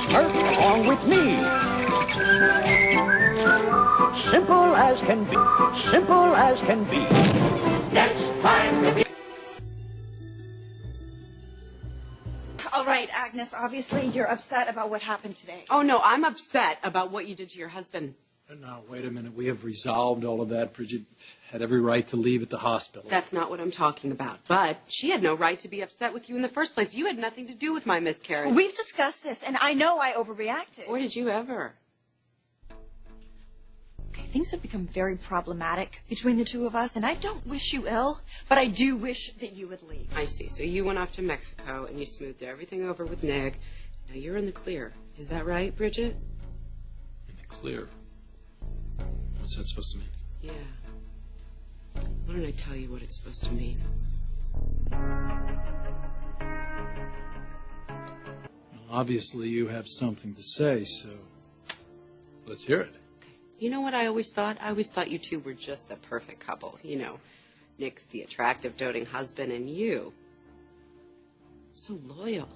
Smurf along with me. Simple as can be. Simple as can be. Next time to be. All right, Agnes, obviously you're upset about what happened today. Oh, no, I'm upset about what you did to your husband. Now, wait a minute. We have resolved all of that. Bridget had every right to leave at the hospital. That's not what I'm talking about. But she had no right to be upset with you in the first place. You had nothing to do with my miscarriage. We've discussed this, and I know I overreacted. Or did you ever? Okay, things have become very problematic between the two of us, and I don't wish you ill, but I do wish that you would leave. I see. So you went off to Mexico, and you smoothed everything over with Neg. Now you're in the clear. Is that right, Bridget? In the clear? What's that supposed to mean? Yeah. Why don't I tell you what it's supposed to mean? Well, obviously you have something to say, so let's hear it. You know what I always thought? I always thought you two were just the perfect couple. You know, Nick's the attractive, doting husband, and you. So loyal.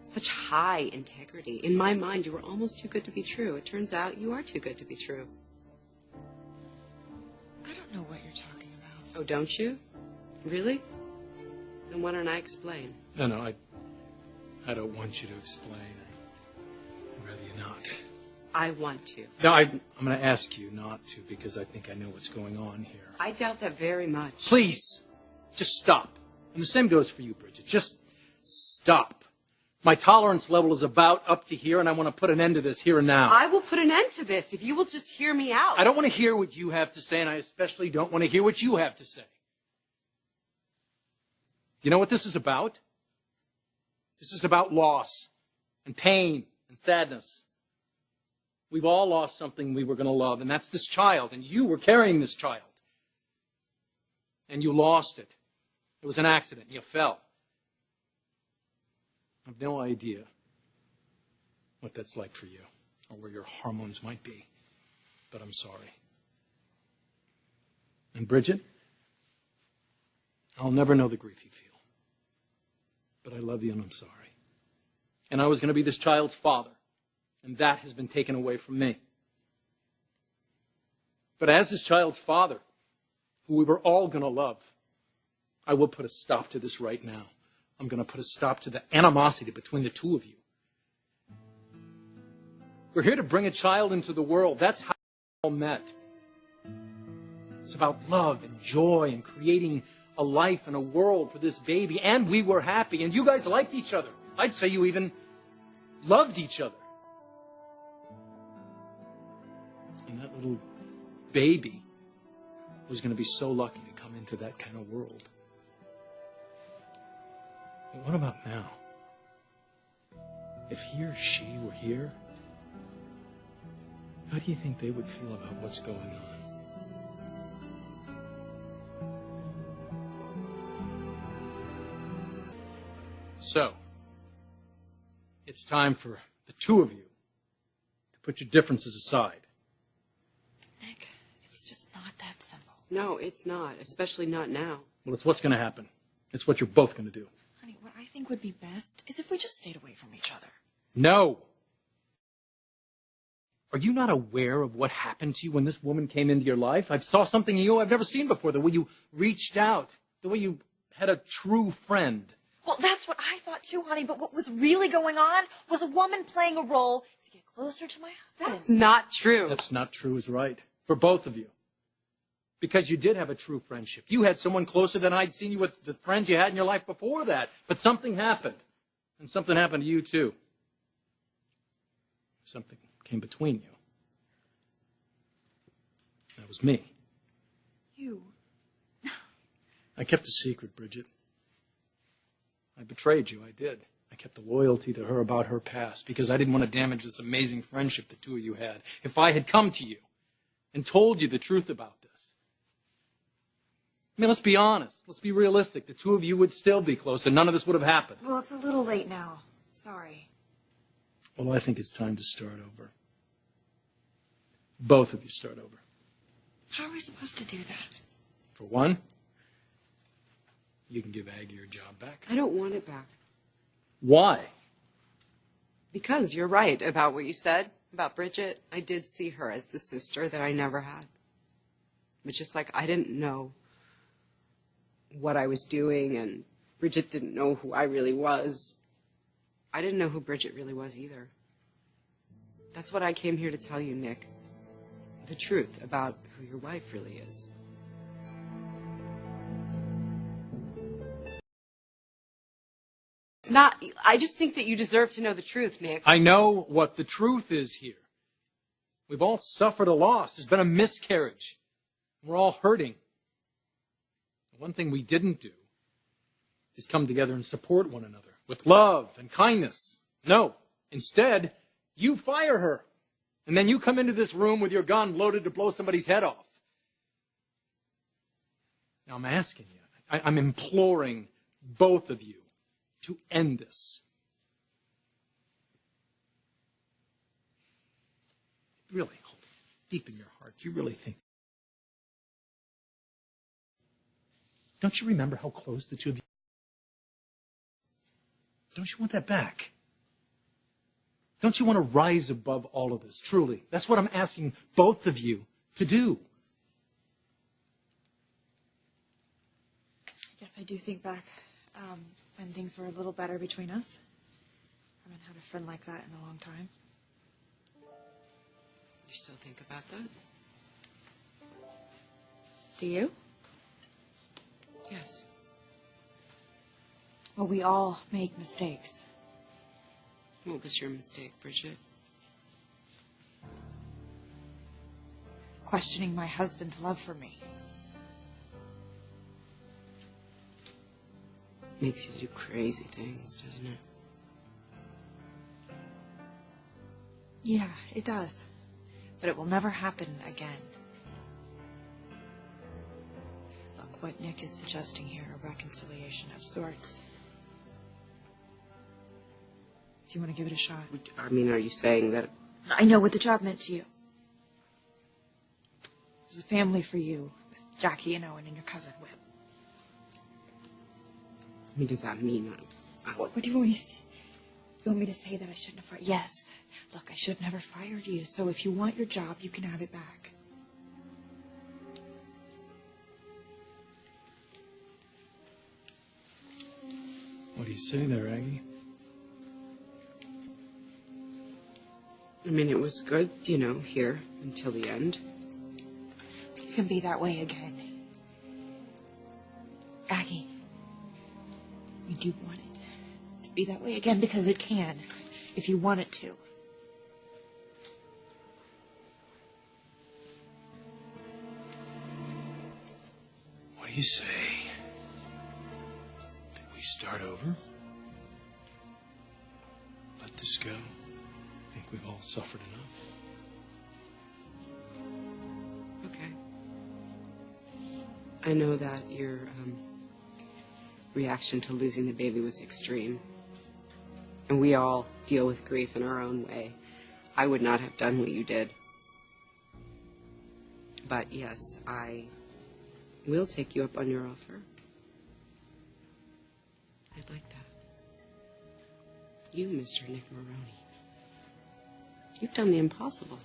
Such high integrity. In my mind, you were almost too good to be true. It turns out you are too good to be true. I don't know what you're talking about. Oh, don't you? Really? Then why don't I explain? No, I don't want you to explain. I'd rather you not. I want to. No, I'm going to ask you not to because I think I know what's going on here. I doubt that very much. Please, just stop. And the same goes for you, Bridget. Just stop. My tolerance level is about up to here, and I want to put an end to this here and now. I will put an end to this if you will just hear me out. I don't want to hear what you have to say, and I especially don't want to hear what you have to say. Do you know what this is about? This is about loss and pain and sadness. We've all lost something we were going to love, and that's this child, and you were carrying this child. And you lost it. It was an accident. You fell. I have no idea what that's like for you or where your hormones might be, but I'm sorry. And Bridget, I'll never know the grief you feel, but I love you and I'm sorry. And I was going to be this child's father, and that has been taken away from me. But as this child's father, who we were all going to love, I will put a stop to this right now. I'm going to put a stop to the animosity between the two of you. We're here to bring a child into the world. That's how we all met. It's about love and joy and creating a life and a world for this baby. And we were happy. And you guys liked each other. I'd say you even loved each other. And that little baby was going to be so lucky to come into that kind of world. But what about now? If he or she were here, how do you think they would feel about what's going on? So, it's time for the two of you to put your differences aside. Nick, it's just not that simple. No, it's not, especially not now. Well, it's what's going to happen. It's what you're both going to do. Honey, what I think would be best is if we just stayed away from each other. No. Are you not aware of what happened to you when this woman came into your life? I saw something in you I've never seen before, the way you reached out, the way you had a true friend. Well, that's what I thought too, honey, but what was really going on was a woman playing a role to get closer to my husband. That's not true. That's not true is right. For both of you. Because you did have a true friendship. You had someone closer than I'd seen you with the friends you had in your life before that. But something happened. And something happened to you too. Something came between you. That was me. You? I kept a secret, Bridget. I betrayed you, I did. I kept a loyalty to her about her past because I didn't want to damage this amazing friendship the two of you had. If I had come to you and told you the truth about this, I mean, let's be honest. Let's be realistic. The two of you would still be close and none of this would have happened. Well, it's a little late now. Sorry. Well, I think it's time to start over. Both of you start over. How are we supposed to do that? For one, you can give Aggie her job back. I don't want it back. Why? Because you're right about what you said about Bridget. I did see her as the sister that I never had. But just like I didn't know what I was doing and Bridget didn't know who I really was, I didn't know who Bridget really was either. That's what I came here to tell you, Nick. The truth about who your wife really is. It's not, I just think that you deserve to know the truth, Nick. I know what the truth is here. We've all suffered a loss. There's been a miscarriage. We're all hurting. One thing we didn't do is come together and support one another with love and kindness. No, instead, you fire her. And then you come into this room with your gun loaded to blow somebody's head off. Now I'm asking you, I'm imploring both of you to end this. Really, hold it deep in your heart. Do you really think? Don't you remember how close the two of you? Don't you want that back? Don't you want to rise above all of this, truly? That's what I'm asking both of you to do. I guess I do think back when things were a little better between us. I haven't had a friend like that in a long time. You still think about that? Do you? Yes. Well, we all make mistakes. What was your mistake, Bridget? Questioning my husband's love for me. Makes you do crazy things, doesn't it? Yeah, it does. But it will never happen again. Look, what Nick is suggesting here, a reconciliation of sorts. Do you want to give it a shot? I mean, are you saying that... I know what the job meant to you. It was a family for you, with Jackie and Owen and your cousin, Whip. I mean, does that mean... What do you want me to say? You want me to say that I shouldn't have fired? Yes. Look, I should have never fired you, so if you want your job, you can have it back. What do you say there, Aggie? I mean, it was good, you know, here until the end. It can be that way again. Aggie, we do want it to be that way again because it can, if you want it to. What do you say? That we start over? Let this go? I think we've all suffered enough. Okay. I know that your reaction to losing the baby was extreme. And we all deal with grief in our own way. I would not have done what you did. But yes, I will take you up on your offer. I'd like that. You, Mr. Nick Maroney. You've done the impossible.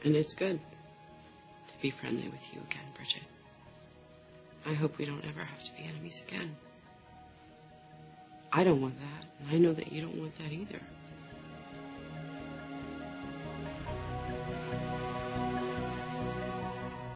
And it's good to be friendly with you again, Bridget. I hope we don't ever have to be enemies again. I don't want that, and I know that you don't want that either.